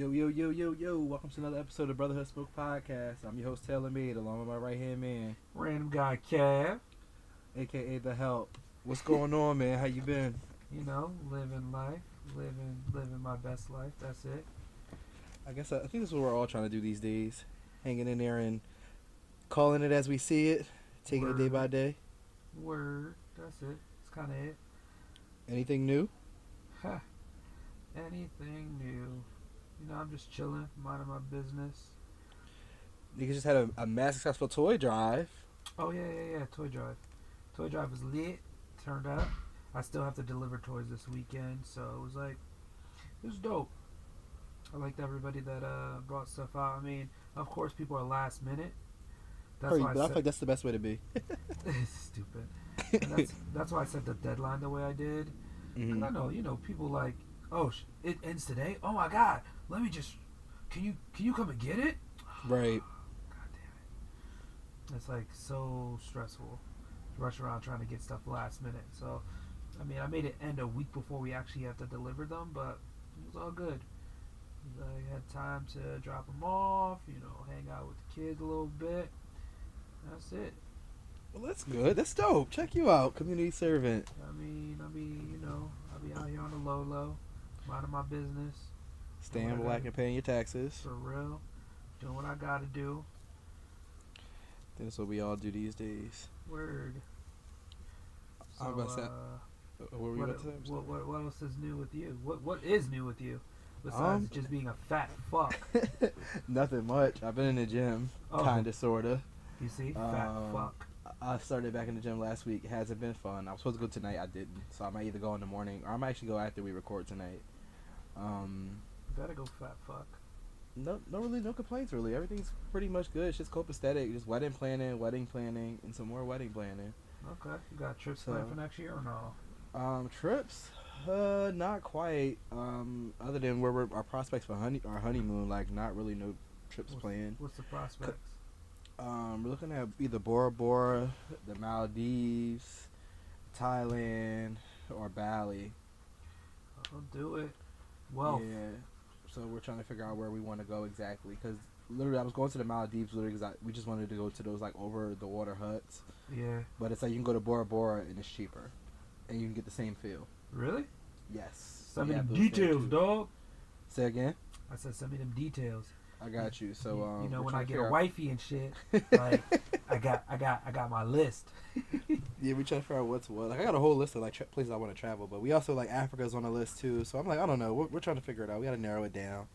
Yo. Welcome to another episode of Brotherhood Smoke Podcast. I'm your host, TailorMade, along with my right hand man, Randomguykev. aka The Help. What's going on, man? How you been? You know, living life, living my best life. That's it. I think this is what we're all trying to do these days. Hanging in there and calling it as we see it, taking it day by day. Word. That's it. It's kind of it. Anything new? Anything new? You know, I'm just chilling, minding my business. You just had a mad successful toy drive. Oh yeah. Toy drive. Toy drive was lit. Turned out. I still have to deliver toys this weekend, so it was dope. I liked everybody that brought stuff out. I mean, of course, people are last minute. But I feel like that's the best way to be. Stupid. And that's why I set the deadline the way I did. Because I know, people like, oh, it ends today. Oh my God, let me just. Can you come and get it? Right. God damn it. It's like so stressful. Rush around trying to get stuff last minute. So, I mean, I made it end a week before we actually have to deliver them, but it was all good. I had time to drop them off, hang out with the kids a little bit. That's it. Well, that's good. That's dope. Check you out, community servant. I mean, I'll be out here on the low, minding my business. Staying black and paying your taxes. For real. Doing what I gotta do. That's what we all do these days. Word. So, I'm about to say, what were you about to say? What else is new with you? What is new with you? Besides just being a fat fuck. Nothing much. I've been in the gym, kinda, sorta. You see, fat fuck. I started back in the gym last week. It hasn't been fun. I was supposed to go tonight. I didn't. So I might either go in the morning or I might actually go after we record tonight. Gotta go fat fuck. No complaints really. Everything's pretty much good. It's just copacetic. Just wedding planning, and some more wedding planning. Okay. You got trips planned for next year or no? Trips? Not quite. Other than where our prospects for our honeymoon, not really no trips planned. What's the prospects? We're looking at either Bora Bora, the Maldives, Thailand, or Bali. I'll do it. Well. Yeah. So we're trying to figure out where we want to go exactly. Because literally, I was going to the Maldives because we just wanted to go to those over the water huts. Yeah. But it's you can go to Bora Bora and it's cheaper, and you can get the same feel. Really? Yes. Send me them details, dog. Say again. I said send me them details. I got you. So when I get a wifey and shit, I got my list. Yeah, we try to figure out what's what. I got a whole list of places I want to travel, but we also Africa's on the list too. So I'm I don't know. We're trying to figure it out. We got to narrow it down.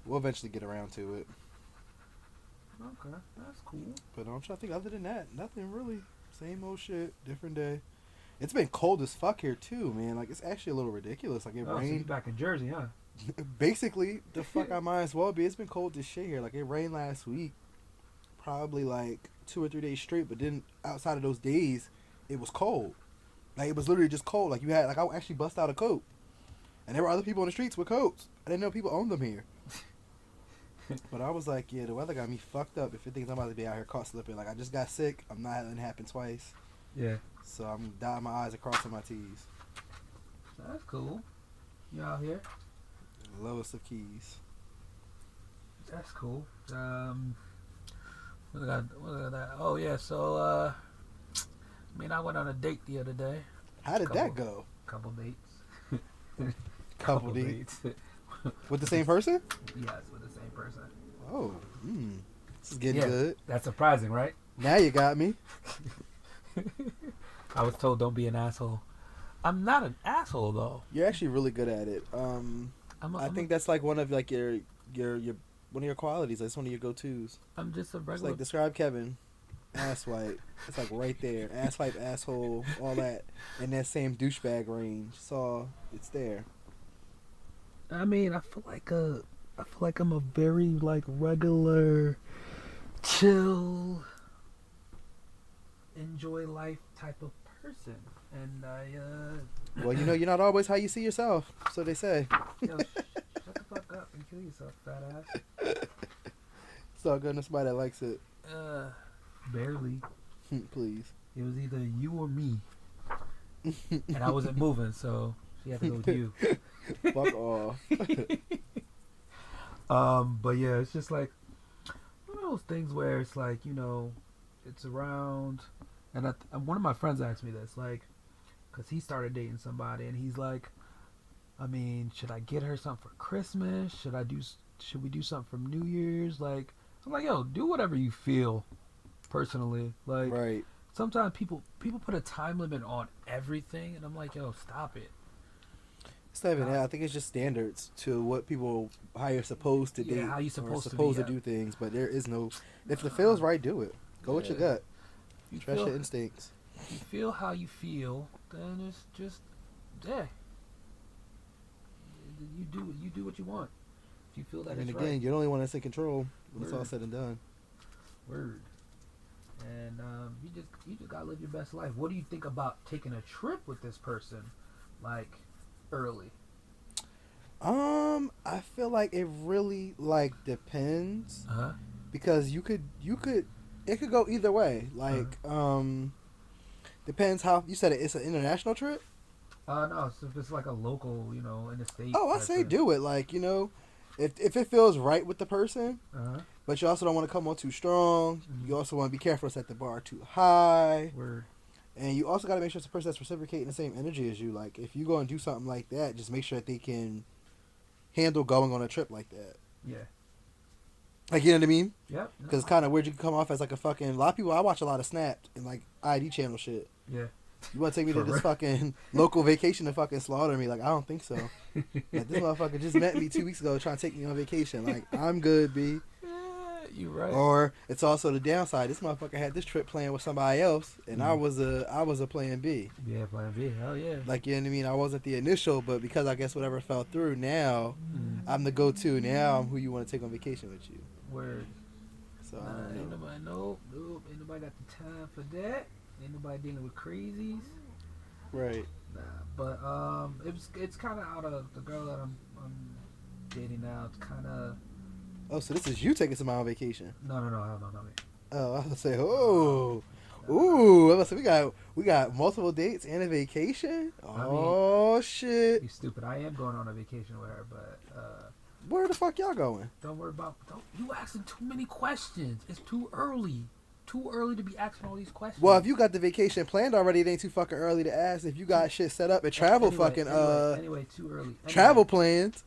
We'll eventually get around to it. Okay, that's cool. But I'm trying to think. Other than that, nothing really. Same old shit, different day. It's been cold as fuck here too, man. It's actually a little ridiculous. It rained. So you back in Jersey, huh? Basically, the fuck I might as well be. It's been cold as shit here. It rained last week, probably 2 or 3 days straight. But then outside of those days, it was cold. It was literally just cold. You had I actually bust out a coat, and there were other people on the streets with coats. I didn't know people owned them here. But I was yeah, the weather got me fucked up. If it thinks I'm about to be out here caught slipping, I just got sick. I'm not letting it happen twice. Yeah. So I'm dotting my I's and crossing my T's. That's cool. You out here? Lowest of keys. That's cool. What I got? Oh yeah. So I went on a date the other day. How did that go? Couple dates. Couple dates. With the same person? Yes, with the same person. Oh, this is getting good. That's surprising, right? Now you got me. I was told don't be an asshole. I'm not an asshole though. You're actually really good at it. I think that's one of your one of your qualities. That's one of your go-tos. I'm just a regular. It's describe Kevin. Asswipe. It's right there. Asswipe, asshole, all that. In that same douchebag range. So it's there. I mean, I feel like I'm a very regular, chill, enjoy life type of person, and Well, you're not always how you see yourself, so they say. Yo, shut the fuck up and kill yourself, fat ass. It's all good to somebody that likes it. Barely. Please. It was either you or me, and I wasn't moving, so she had to go with you. Fuck off. But yeah, it's just like one of those things where it's like, you know, it's around, and one of my friends asked me this, like, because he started dating somebody, and he's like, I mean, should I get her something for Christmas? Should we do something for New Year's? Like, I'm like, yo, do whatever you feel, personally. Like, Right. sometimes people put a time limit on everything, and I'm like, yo, stop it. It's not even that. I think it's just standards to what people, how you're supposed to date, how you supposed supposed to to be, do things. But there is no. If it feels right, do it. Go with your Yeah. gut. You Trust feel, your instincts. you feel how you feel, then it's just, yeah. You do what you want. If you feel that And it's again, right. you're the only one that's in control when it's all Word. said and done. Word. And you just gotta live your best life. What do you think about taking a trip with this person, like, early? I feel like it really like depends Uh-huh. because you could it could go either way. Like depends how you said it's an international trip. No, so if it's like a local, you know, in the state. Oh, I type say thing. do it. Like, you know, if it feels right with the person, Uh-huh. but you also don't want to come on too strong. Mhm. You also want to be careful to set the bar too high. Word. And you also got to make sure it's a person that's reciprocating the same energy as you. Like, if you go and do something like that, just make sure that they can handle going on a trip like that. Yeah. Like, you know what I mean? Yep. Because it's kind of weird. You can come off as like a fucking. A lot of people. I watch a lot of Snapped and like ID channel shit. Yeah. You want to take me to For this real? fucking local vacation to fucking slaughter me? Like, I don't think so. Like, this motherfucker just met me 2 weeks ago trying to take me on vacation. Like, I'm good, B. You right. Or it's also the downside. This motherfucker had this trip planned with somebody else, and I Mhm. was a plan B. Yeah, plan B. Hell yeah. Like, you know what I mean? I wasn't the initial, but because I guess whatever fell through, now I'm the go-to. Now I'm who you want to take on vacation with you. Word. So Ain't nobody nope. Ain't nobody got the time for that. Ain't nobody dealing with crazies. right. Nah, but it's kind of out of the girl that I'm dating now. It's kind of Oh, so this is you taking somebody on vacation? no, hell no, not me. Oh, I was gonna say, oh, ooh, I was gonna say we got multiple dates and a vacation. Oh shit! You stupid. I am going on a vacation with her, but Where the fuck y'all going? don't worry about. Don't you asking too many questions? It's too early. Too early to be asking all these questions. Well, if you got the vacation planned already, it ain't too fucking early to ask. If you got shit set up and travel anyway, too early. Anyway, travel plans.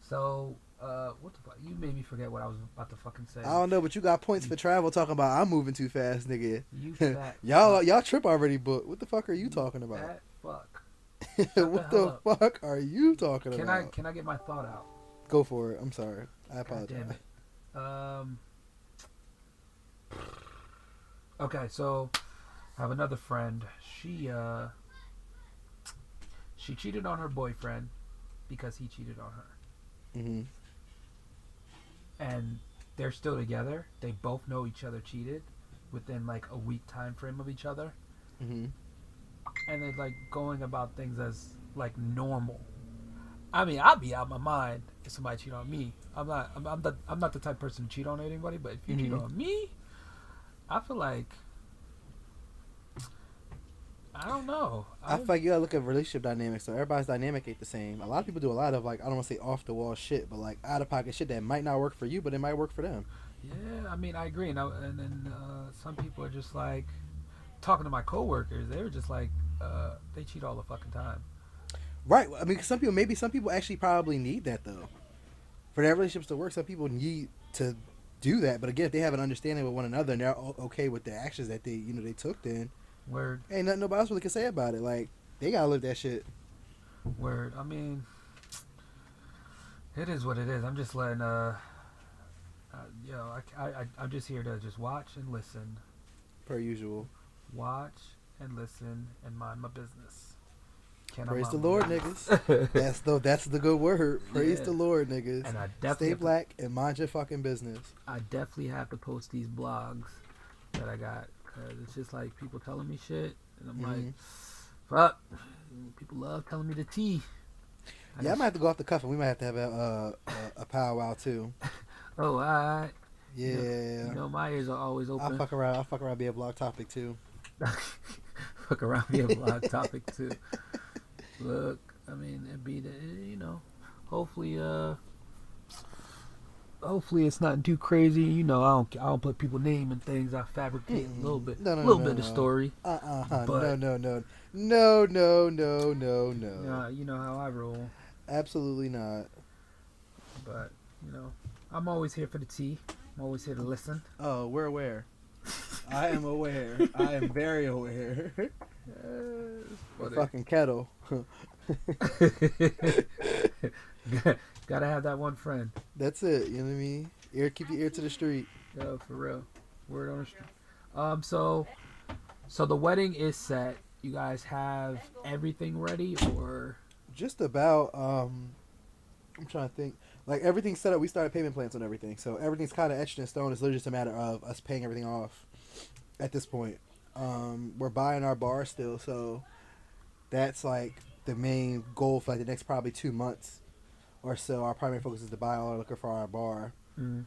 So what the fuck? You made me forget what I was about to fucking say. I don't know, but you got points for travel. Talking about I'm moving too fast, nigga. You fat y'all trip already booked. What the fuck are you talking about? Fat fuck. What the fuck are you talking about? Can I get my thought out? Go for it. I'm sorry. I God apologize. damn it. Okay, so I have another friend. She cheated on her boyfriend because he cheated on her. Mhm. And they're still together. They both know each other cheated within like a week time frame of each other. Mhm. And they're like going about things as like normal. I mean, I'd be out of my mind if somebody cheat on me. I'm not the type of person to cheat on anybody, but if you cheat on me, I feel like I don't know. I feel like you gotta look at relationship dynamics. So everybody's dynamic ain't the same. A lot of people do a lot of like I don't want to say off the wall shit, but like out of pocket shit that might not work for you, but it might work for them. Yeah, I mean, I agree. And then some people are just like talking to my coworkers. They were just like they cheat all the fucking time. Right. I mean, 'cause some people actually probably need that though. For their relationships to work, some people need to do that. But again, if they have an understanding with one another and they're okay with the actions that they took, then Word. ain't nothing nobody else really can say about it. Like they gotta live that shit. Word. I mean, it is what it is. I'm just letting I'm just here to just watch and listen. Per usual. Watch and listen and mind my business. Praise the Lord, niggas. That's the good word. Praise the Lord, niggas. And I definitely stay black and mind your fucking business. I definitely have to post these blogs that I got because it's just like people telling me shit, and I'm like, fuck. People love telling me the tea. I might have to go off the cuff, and we might have to have a powwow too. Oh, alright. Yeah. You know my ears are always open. I'll fuck around, be a blog topic too. Fuck around, be a blog topic too. Look, I mean, it'd be hopefully hopefully it's not too crazy. I don't put people's name and things. I fabricate a little bit, of story. No, But no. you know how I roll. Absolutely not. But I'm always here for the tea. I'm always here to listen. Oh, we're aware. I am aware. I am very aware. The fucking kettle. Gotta have that one friend. That's it. You know what I mean? Keep your ear to the street. Yo, for real. Word on the street. So the wedding is set. You guys have everything ready, or just about? I'm trying to think. Like everything's set up. We started payment plans on everything, so everything's kind of etched in stone. It's literally just a matter of us paying everything off. At this point, we're buying our bar still, so that's like the main goal for like the next probably 2 months or so. Our primary focus is to buy all our liquor for our bar. And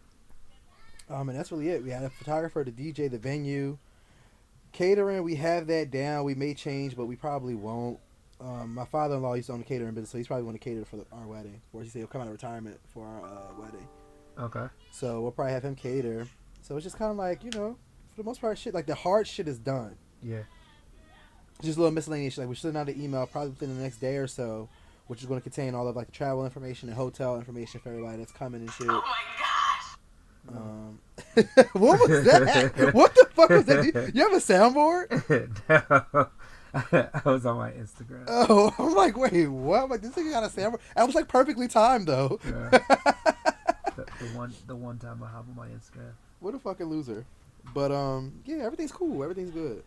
that's really it. We had a photographer, the DJ, the venue, catering. We have that down. We may change, but we probably won't. My father-in-law used to own the catering business, so he's probably going to cater for our wedding. Or he said he'll come out of retirement for our wedding. Okay. So we'll probably have him cater. So it's just kind of like, for the most part, shit, like the hard shit is done. Yeah. Just a little miscellaneous shit. Like we're sending out an email probably within the next day or so, which is going to contain all of like the travel information and hotel information for everybody that's coming and shit. Oh my gosh! What was that? What the fuck was that? You have a soundboard? No. I was on my Instagram. Oh, I'm like, wait, what? I'm like, this thing got a soundboard? I was like perfectly timed though. Yeah. the one time I hop on my Instagram. What a fucking loser. But yeah, everything's cool. Everything's good.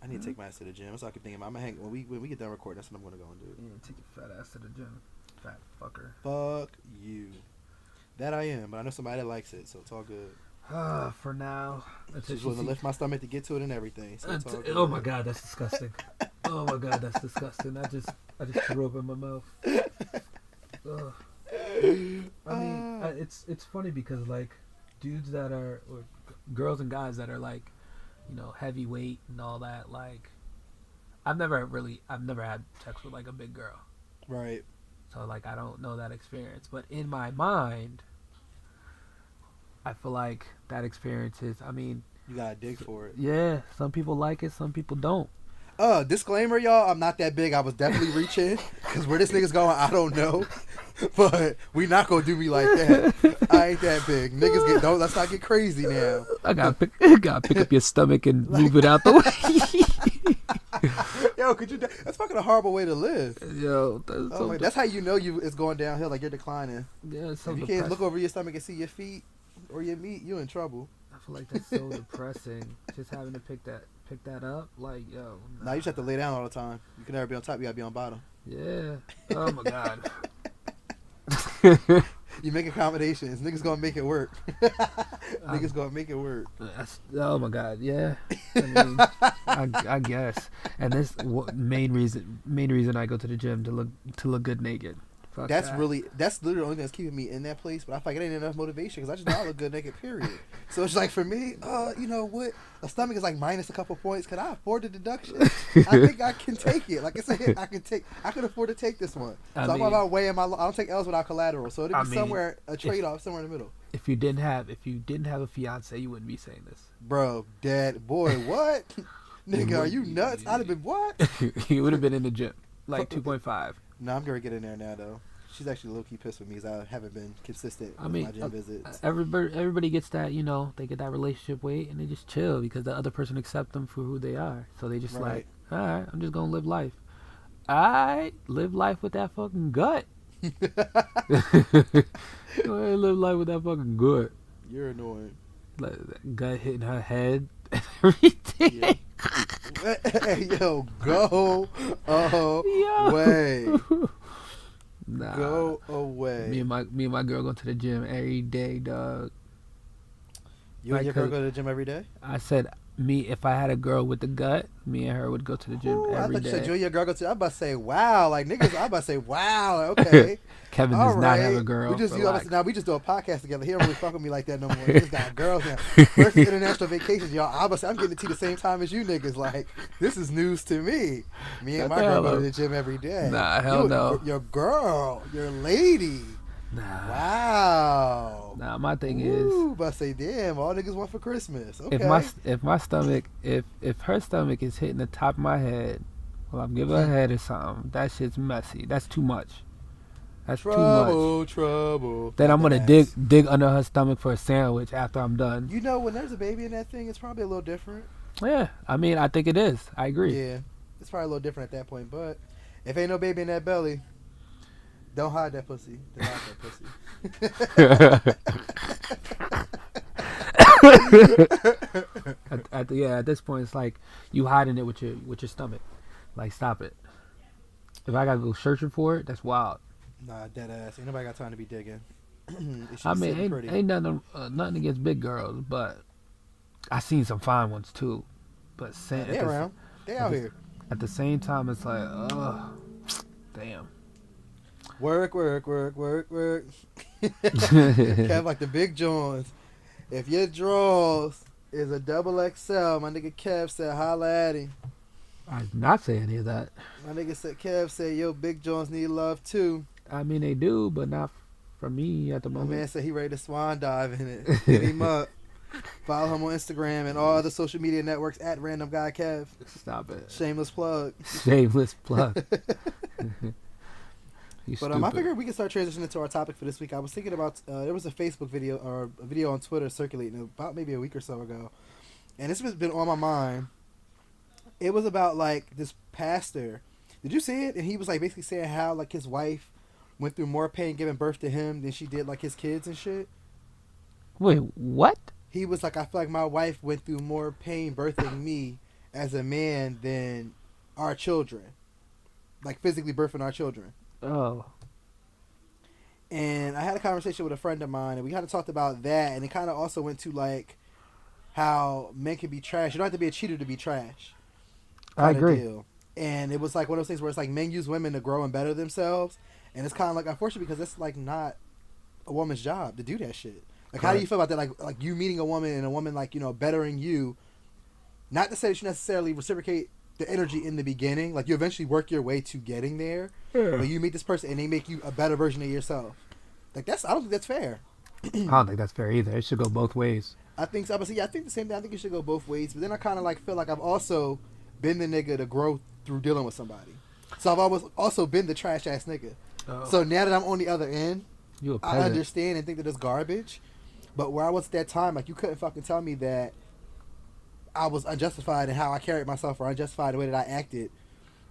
I need to take my ass to the gym. That's all I can think about. I'm gonna hang when we get done recording. That's what I'm gonna go and do. Yeah, take your fat ass to the gym, fat fucker. Fuck you. That I am, but I know somebody that likes it, so it's all good. For now, Just willing to lift my stomach to get to it and everything. So it's all good. Oh my god, that's disgusting. Oh my god, that's disgusting. I just threw up in my mouth. Ugh. I mean, it's funny because like dudes that are or girls and guys that are like, heavyweight and all that. Like, I've never had sex with like a big girl. Right. So like I don't know that experience, but in my mind, I feel like that experience is. I mean, you gotta dig for it. Yeah, some people like it, some people don't. Disclaimer, y'all. I'm not that big. I was definitely reaching because where this nigga's going, I don't know. But we not gonna do me like that. I ain't that big. Niggas let's not get crazy now. I gotta pick up your stomach and move it out the way. Yo, could you? That's fucking a horrible way to live. Yo, that's how you know it's going downhill. Like you're declining. Yeah, it's so if you can't look over your stomach and see your feet or your meat, you in trouble. I feel like that's so depressing. Just having to pick that up, like yo. Nah, you just have to lay down all the time. You can never be on top. You gotta be on bottom. Yeah. Oh my god. You make accommodations. Niggas gonna make it work. Niggas gonna make it work. Oh my god, yeah. I mean, I guess. And this main reason I go to the gym to look good naked. Fuck that's that. literally the only thing that's keeping me in that place. But I feel like it ain't enough motivation because I just know I look good naked. Period. So it's like for me, you know what? A stomach is like minus a couple points. Can I afford the deduction? I think I can take it. Like I said, I can afford to take this one. So I'm about weighing my. I don't take L's without collateral. So it'll be somewhere a trade off somewhere in the middle. If you didn't have a fiance, you wouldn't be saying this. Bro, dad, boy, what? Nigga, are you nuts? I'd have been what? You would have been in the gym, like 2.5. No, I'm gonna get in there now though. She's actually low key pissed with me because I haven't been consistent with my gym visits. Everybody gets that, they get that relationship weight and they just chill because the other person accepts them for who they are. So they just like, all right, I'm just gonna live life. I live life with that fucking gut. Go ahead and live life with that fucking gut. You're annoying. Like, gut hitting her head and everything. Yeah. Hey, yo, go away. Nah. Go away. Me and my girl go to the gym every day, dog. You and your girl go to the gym every day? I said me, if I had a girl with the gut, me and her would go to the gym Ooh, I every thought you said day. you and your girl go to. I'm about to say wow, like niggas. I'm about to say wow. Okay, Kevin all does not have right. a girl. We just Relax. now we just do a podcast together. He don't really fuck with me like that no more. He just got girls now. First international vacations, y'all. I'm getting to the same time as you niggas. Like this is news to me. Me and Shut my the girl hell go to up. the gym every day. Nah, hell no. Your girl, your lady. Nah. Wow. Nah, my thing is, Ooh, but I say, damn, all niggas want for Christmas. Okay. if my stomach, if her stomach is hitting the top of my head, well, I'm giving her head or something. That shit's messy. That's too much. That's too much. Trouble. Then Not I'm gonna that ass. dig under her stomach for a sandwich after I'm done. You know, when there's a baby in that thing, it's probably a little different. Yeah, I mean, I think it is. I agree. Yeah, it's probably a little different at that point. But if ain't no baby in that belly, don't hide that pussy. Don't hide that pussy. At this point, it's like you hiding it with your stomach. Like, stop it. If I gotta go searching for it, that's wild. Nah, dead ass. Ain't nobody got time to be digging. It should I be mean, sitting pretty. ain't nothing against big girls, but I seen some fine ones too. But Nah, they around. They out here. at the same time, it's like, damn. Work. Kev like the big Johns. If your drawers is a double XL, my nigga Kev said holla at him. I did not say any of that. My nigga said Kev said yo big Johns need love too. I mean, they do, but not for me at the My moment. man said he ready to swan dive in it. Hit him up. Follow him on Instagram and all other social media networks at Randomguykev. Stop it. Shameless plug. Shameless plug. But I figured we can start transitioning into our topic for this week. I was thinking about there was a Facebook video or a video on Twitter circulating about maybe a week or so ago, and this has been on my mind. It was about like this pastor. Did you see it? And he was like basically saying how like his wife went through more pain giving birth to him than she did like his kids and shit. Wait, what? He was like, I feel like my wife went through more pain birthing me as a man than our children, like physically birthing our children. Oh. And I had a conversation with a friend of mine, and we kind of talked about that, and it kind of also went to like how men can be trash. You don't have to be a cheater to be trash. I agree. Deal. And it was like one of those things where it's like men use women to grow and better themselves, and it's kind of like unfortunate because it's like not a woman's job to do that shit. Like, how do you feel about that? Like you meeting a woman and a woman like bettering you. Not to say that you necessarily reciprocate the energy in the beginning. Like you eventually work your way to getting there, but you meet this person and they make you a better version of yourself. Like I don't think that's fair. I don't think that's fair either. It should go both ways. I think so. But yeah, I think the same thing. I think it should go both ways. But then I kind of like feel like I've also been the nigga to grow through dealing with somebody. So I've always also been the trash ass nigga. Oh. So now that I'm on the other end, You a I peasant. understand and think that it's garbage. But where I was at that time, like you couldn't fucking tell me that I was unjustified in how I carried myself or unjustified the way that I acted,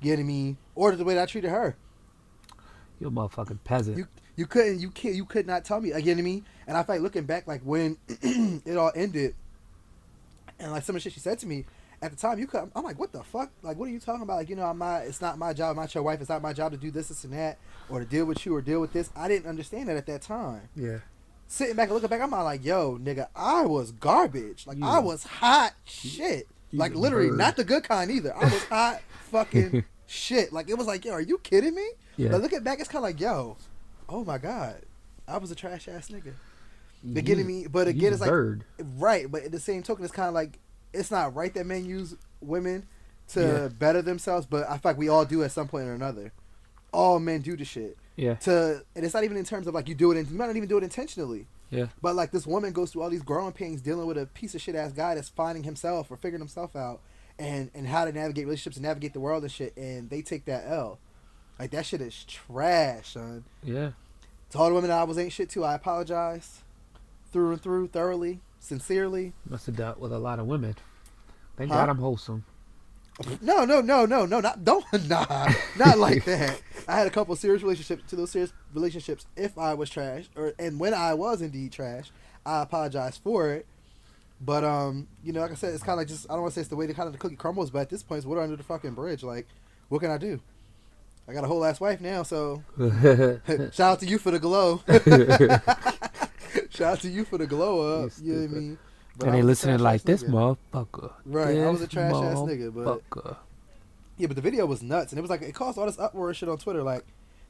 getting me, or the way that I treated her. You a motherfucking peasant. You could not tell me, again to me. And I feel like looking back, like when it all ended, and like some of the shit she said to me at the time, I'm like, what the fuck? Like, what are you talking about? Like, it's not my job, I'm not your wife. It's not my job to do this and that, or to deal with you or deal with this. I didn't understand that at that time. Yeah. Sitting back and looking back, I'm like, yo, nigga, I was garbage. Like, I was hot shit. Like, literally, not the good kind either. I was hot fucking shit. Like, it was like, yo, are you kidding me? Yeah. But looking back, it's kind of like, yo, oh my God, I was a trash ass nigga. Beginning me, but again, it's like, bird. right, but at the same token, it's kind of like, it's not right that men use women to better themselves, but I feel like we all do at some point or another. All men do the shit. Yeah. And it's not even in terms of like you do it, you might not even do it intentionally. Yeah. But like this woman goes through all these growing pains dealing with a piece of shit ass guy that's finding himself or figuring himself out and how to navigate relationships and navigate the world and shit, and they take that L. Like that shit is trash, son. Yeah. To all the women that I was ain't shit to, I apologize. Through and through, thoroughly, sincerely. Must have dealt with a lot of women. Thank God I'm wholesome. No, not like that. I had a couple of serious relationships. To those serious relationships, if I was trash, and when I was indeed trash, I apologize for it. But like I said, it's kind of like just I don't want to say it's the way the cookie crumbles, but at this point, it's water under the fucking bridge. Like, what can I do? I got a whole ass wife now, so shout out to you for the glow. Shout out to you for the glow up. You know what I mean? But And I they was a listening like, trash-ass this nigga. motherfucker. Right, I was a This trash ass nigga, but motherfucker. yeah, but the video was nuts, and it was like it caused all this uproar and shit on Twitter. Like,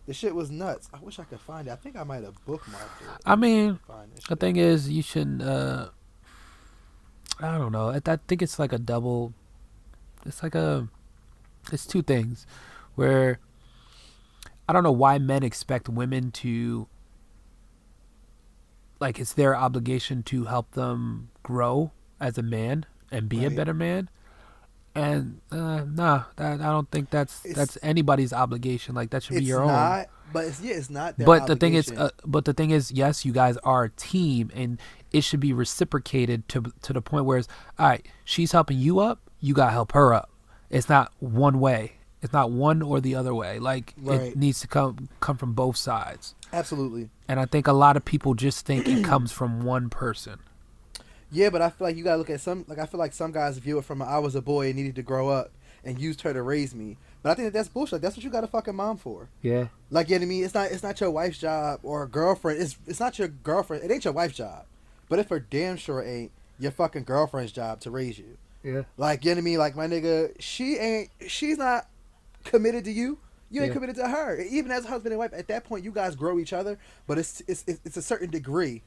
the shit was nuts. I wish I could find it. I think I might have bookmarked it. I mean, Find this the shit. thing is, you shouldn't, I don't know. I think it's like a double, it's like it's two things where I don't know why men expect women to, like, it's their obligation to help them grow as a man and be a Right. better man. And nah, I don't think that's It's anybody's obligation. Like, that should be it's your own. not, but it's not their But the thing is, obligation. yes, you guys are a team, and it should be reciprocated to the point where it's all right. She's helping you up, you gotta help her up. It's not one way. It's not one or the other way. Like, Right. it needs to come from both sides. Absolutely. And I think a lot of people just think it comes from one person. Yeah, but I feel like you gotta look at some. Like, I feel like some guys view it from I was a boy and needed to grow up and used her to raise me. But I think that's bullshit. That's what you got a fucking mom for. Yeah. Like, you know what I mean? It's not your wife's job or a girlfriend. It's not your girlfriend. It ain't your wife's job. But it for damn sure ain't your fucking girlfriend's job to raise you. Yeah. Like, you know what I mean? Like, my nigga, she's not committed to you. You ain't Yeah. committed to her. Even as a husband and wife, at that point, you guys grow each other. But it's a certain degree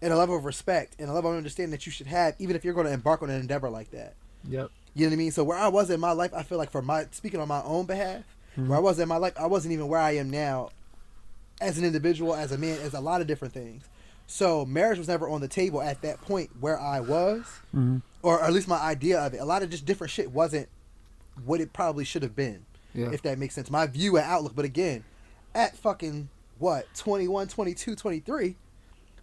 and a level of respect and a level of understanding that you should have, even if you're going to embark on an endeavor like that. Yep. You know what I mean? So where I was in my life, I feel like speaking on my own behalf, where I was in my life, I wasn't even where I am now as an individual, as a man, as a lot of different things. So marriage was never on the table at that point where I was, or at least my idea of it. A lot of just different shit wasn't what it probably should have been, if that makes sense. My view and outlook. But again, at fucking, 21, 22, 23,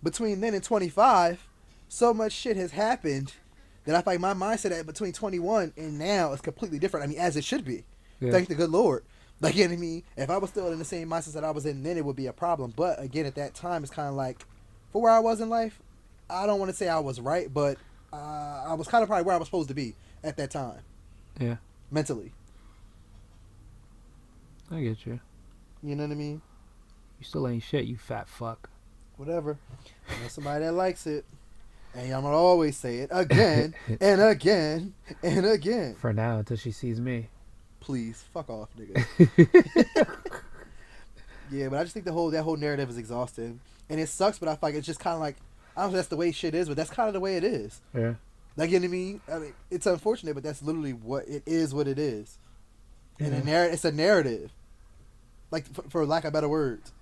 between then and 25, so much shit has happened that I feel like my mindset at between 21 and now is completely different. I mean, as it should be. Yeah. Thank the good Lord. Like, you know what I mean? If I was still in the same mindset that I was in then, it would be a problem. But again, at that time, it's kind of like, for where I was in life, I don't want to say I was right, but I was kind of probably where I was supposed to be at that time. Yeah. Mentally. I get you. You know what I mean? You still ain't shit, you fat fuck. Whatever. I know somebody that likes it. And I'm going to always say it again and again and again. For now, until she sees me. Please, fuck off, nigga. Yeah, but I just think that whole narrative is exhausting. And it sucks, but I feel like it's just kind of like, I don't know if that's the way shit is, but that's kind of the way it is. Yeah. Like, you know what I mean? It's unfortunate, but that's literally what it is. And it's a narrative. Like, for lack of better words.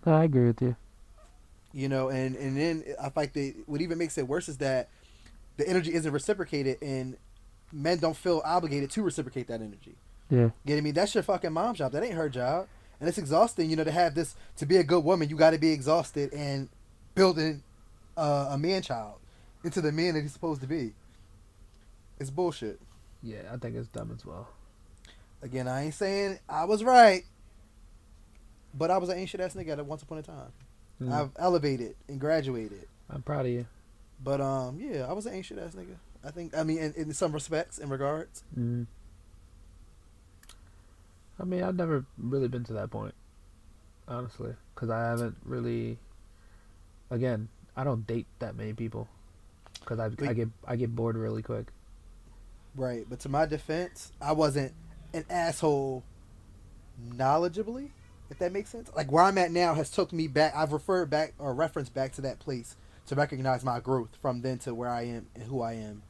I agree with you. You know, and then I feel like what even makes it worse is that the energy isn't reciprocated, and men don't feel obligated to reciprocate that energy. Yeah. You know what I mean? That's your fucking mom's job. That ain't her job. And it's exhausting, you know, to have this, to be a good woman, you got to be exhausted and building a man-child into the man that he's supposed to be. It's bullshit. Yeah, I think it's dumb as well. Again, I ain't saying I was right, but I was an ain't shit-ass nigga at once upon a time. I've elevated and graduated. I'm proud of you. But, yeah, I was an ain't shit-ass nigga. I think, I mean, in some respects, in regards. Mm. I mean, I've never really been to that point, honestly, because I haven't really. Again, I don't date that many people, because I get bored really quick. Right, but to my defense, I wasn't an asshole knowledgeably, if that makes sense. Like, where I'm at now has took me back. I've referred back or referenced back to that place to recognize my growth from then to where I am and who I am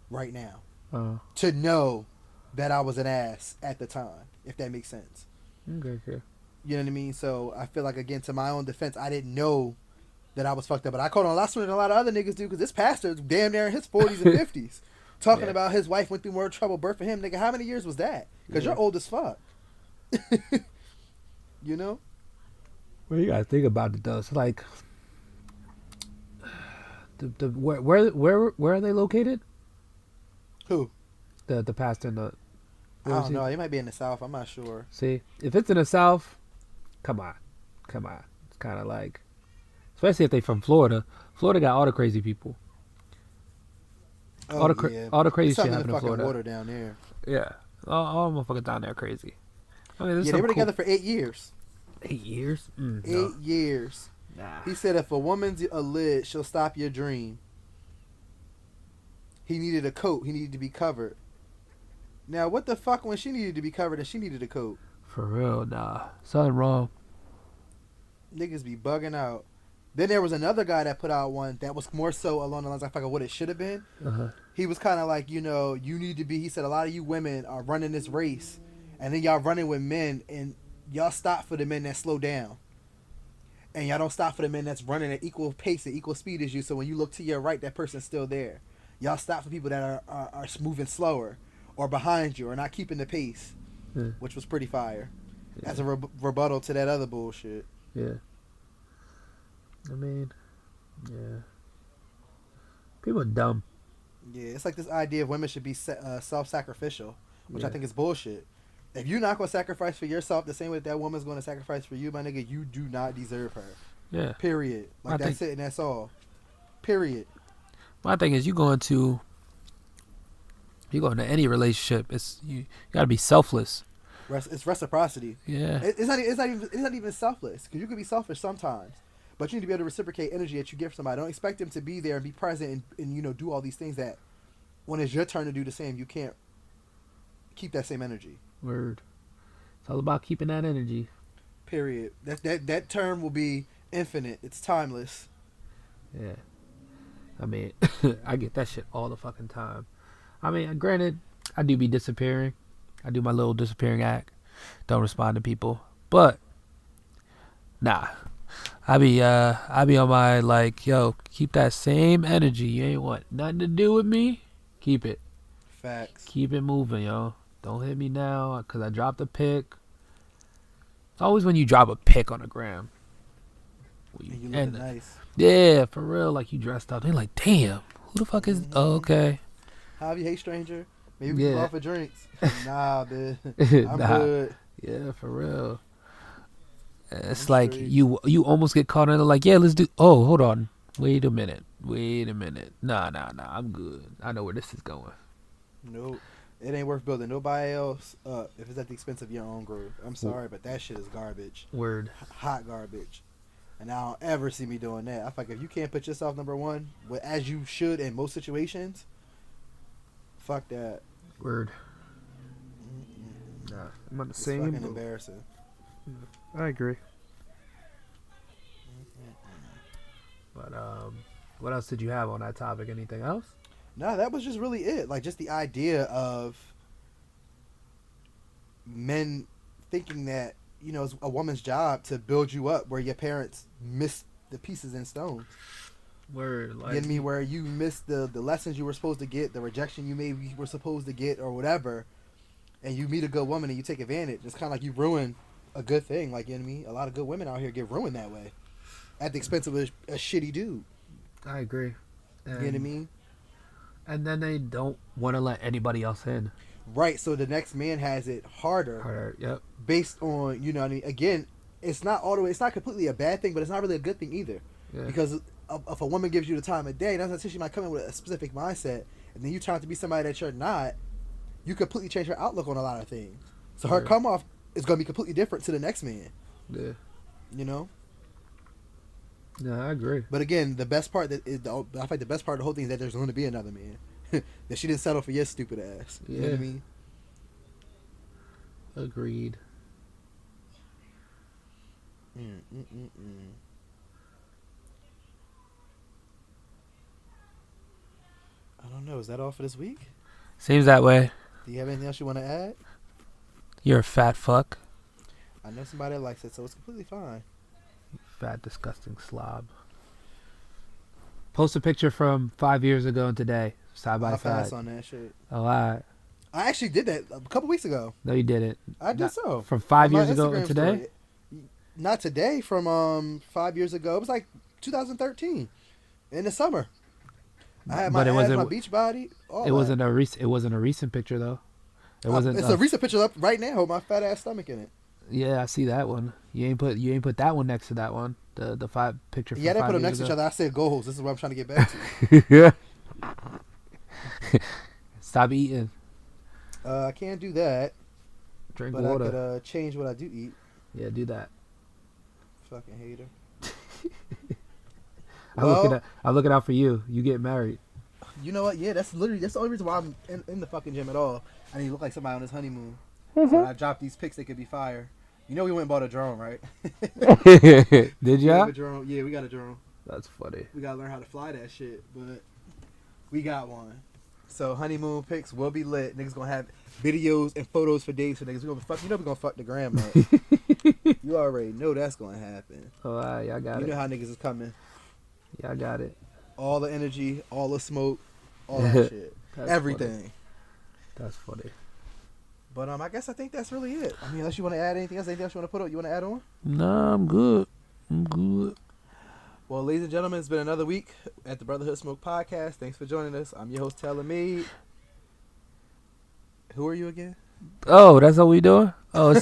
right now. To know that I was an ass at the time, if that makes sense. Okay. You know what I mean? So I feel like, again, to my own defense, I didn't know that I was fucked up. But I caught on a lot sooner than a lot of other niggas do, because this pastor is damn near in his 40s and 50s. Talking about his wife went through more trouble birthing him. Nigga, how many years was that? Because you're old as fuck. You know? Well, you gotta think about it though. It's like, where are they located? Who? The pastor and the. I don't know. He might be in the South. I'm not sure. See, if it's in the South, come on. It's kind of like, especially if they from Florida. Florida got all the crazy people. All the crazy shit happened in Florida. Water down there. Yeah, all motherfuckers down there crazy. I mean, Yeah, they were together for 8 years. 8 years? 8 years. Nah. He said, if a woman's a lid, she'll stop your dream. he needed a coat. He needed to be covered. Now, what the fuck when she needed to be covered and she needed a coat? For real, nah. Something wrong. Niggas be bugging out. Then there was another guy that put out one that was more so along the lines of what it should have been. Uh-huh. He was kind of like, you need to be, he said, a lot of you women are running this race, and then y'all running with men, and y'all stop for the men that slow down. And y'all don't stop for the men that's running at equal pace, at equal speed as you, so when you look to your right, that person's still there. Y'all stop for people that are moving slower, or behind you, or not keeping the pace, which was pretty fire. Yeah. As a rebuttal to that other bullshit. Yeah. I mean, yeah. People are dumb. Yeah, it's like this idea of women should be self-sacrificial, which Yeah. I think is bullshit. If you're not going to sacrifice for yourself the same way that woman's going to sacrifice for you, my nigga, you do not deserve her. Yeah. Period. Like, that's it and that's all. Period. My thing is, you go into any relationship, you gotta be selfless. It's reciprocity. Yeah. It's not even selfless, because you can be selfish sometimes, but you need to be able to reciprocate energy that you give somebody. Don't expect them to be there and be present and do all these things that when it's your turn to do the same, you can't keep that same energy. Word. It's all about keeping that energy. Period. That term will be infinite. It's timeless. Yeah. I mean, I get that shit all the fucking time. I mean, granted, I do be disappearing. I do my little disappearing act. Don't respond to people. But, nah. I be on my, like, yo, keep that same energy. You ain't want nothing to do with me. Keep it. Facts. Keep it moving, yo. Don't hit me now, because I dropped a pic. It's always when you drop a pic on the gram. And you looking nice. Yeah, for real. Like, you dressed up. They're like, damn, who the fuck is... Oh, okay. How you hate stranger? Maybe we can go out for drinks. Nah, bitch. I'm good. Yeah, for real. It's I'm like straight. you almost get caught in it. Like, yeah, let's do... Oh, hold on. Wait a minute. Nah, I'm good. I know where this is going. Nope. It ain't worth building nobody else up if it's at the expense of your own growth. I'm sorry, but that shit is garbage. Word. Hot garbage. And I don't ever see me doing that. I feel like if you can't put yourself number one, as you should in most situations, fuck that. Word. Nah, I'm on the It's same fucking boat. embarrassing. I agree. But what else did you have on that topic? Anything else? No, that was just really it. Like, just the idea of men thinking that, it's a woman's job to build you up where your parents missed the pieces in stone. Word. Like, You know what I mean? Where you missed the lessons you were supposed to get, the rejection you maybe were supposed to get or whatever, and you meet a good woman and you take advantage. It's kind of like you ruin a good thing. Like, you know what I mean? A lot of good women out here get ruined that way at the expense of a shitty dude. I agree. You know what I mean? And then they don't want to let anybody else in. Right, so the next man has it harder. Yep. Based on, what I mean? Again, it's not completely a bad thing, but it's not really a good thing either. Yeah. Because if a woman gives you the time of day, that's not she might come in with a specific mindset, and then you turn out to be somebody that you're not, you completely change her outlook on a lot of things. So her come off is going to be completely different to the next man. Yeah. You know? Yeah, I agree. But again, the best part I think the best part of the whole thing is that there's going to be another man. That she didn't settle for your stupid ass. You know what I mean? Agreed. I don't know. Is that all for this week? Seems that way. Do you have anything else you want to add? You're a fat fuck. I know somebody that likes it, so it's completely fine. Fat, disgusting slob. Post a picture from 5 years ago and today, side by I'll side. pass on that shit. Oh, I I actually did that a couple weeks ago. no, you didn't. I did Not- so. From 5 On my years ago and Instagram today. story. Not today. From 5 years ago. It was like 2013 in the summer. I had my But it abs, wasn't- my beach body. It wasn't a recent. It wasn't a recent picture though. It wasn't. It's a recent picture up right now with my fat ass stomach in it. Yeah, I see that one. You ain't put that one next to that one. The five picture. From Yeah, they 5 put them years next to each ago. other. I said goals. This is what I'm trying to get back to. Yeah. Stop eating. I can't do that, Drink but water. I could change what I do eat. Yeah, do that. Fucking hater. I'm looking out for you. You get married. You know what? Yeah, that's the only reason why I'm in the fucking gym at all. I need to look like somebody on his honeymoon. So when I drop these pics, they could be fire. You know we went and bought a drone, right? Did We have y'all? a drone. Yeah, we got a drone. That's funny. We gotta learn how to fly that shit, but we got one. So honeymoon pics will be lit. Niggas gonna have videos and photos for days for niggas. We gonna fuck. You know we gonna fuck the gram up. You already know that's gonna happen. Oh, all right, y'all got You it. know how niggas is coming. Y'all got it. All the energy, all the smoke, all that shit, That's everything. funny. That's funny. But I think that's really it. I mean, unless you want to add anything else you want to put up, you want to add on? Nah, I'm good. I'm good. Well, ladies and gentlemen, it's been another week at the Brotherhood Smoke Podcast. Thanks for joining us. I'm your host, TailorMade. Who are you again? Oh, that's what we doing? Oh,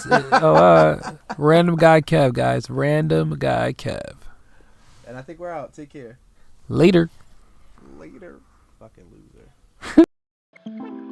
Random Guy Kev, guys. Random Guy Kev. And I think we're out. Take care. Later. Later. Fucking loser.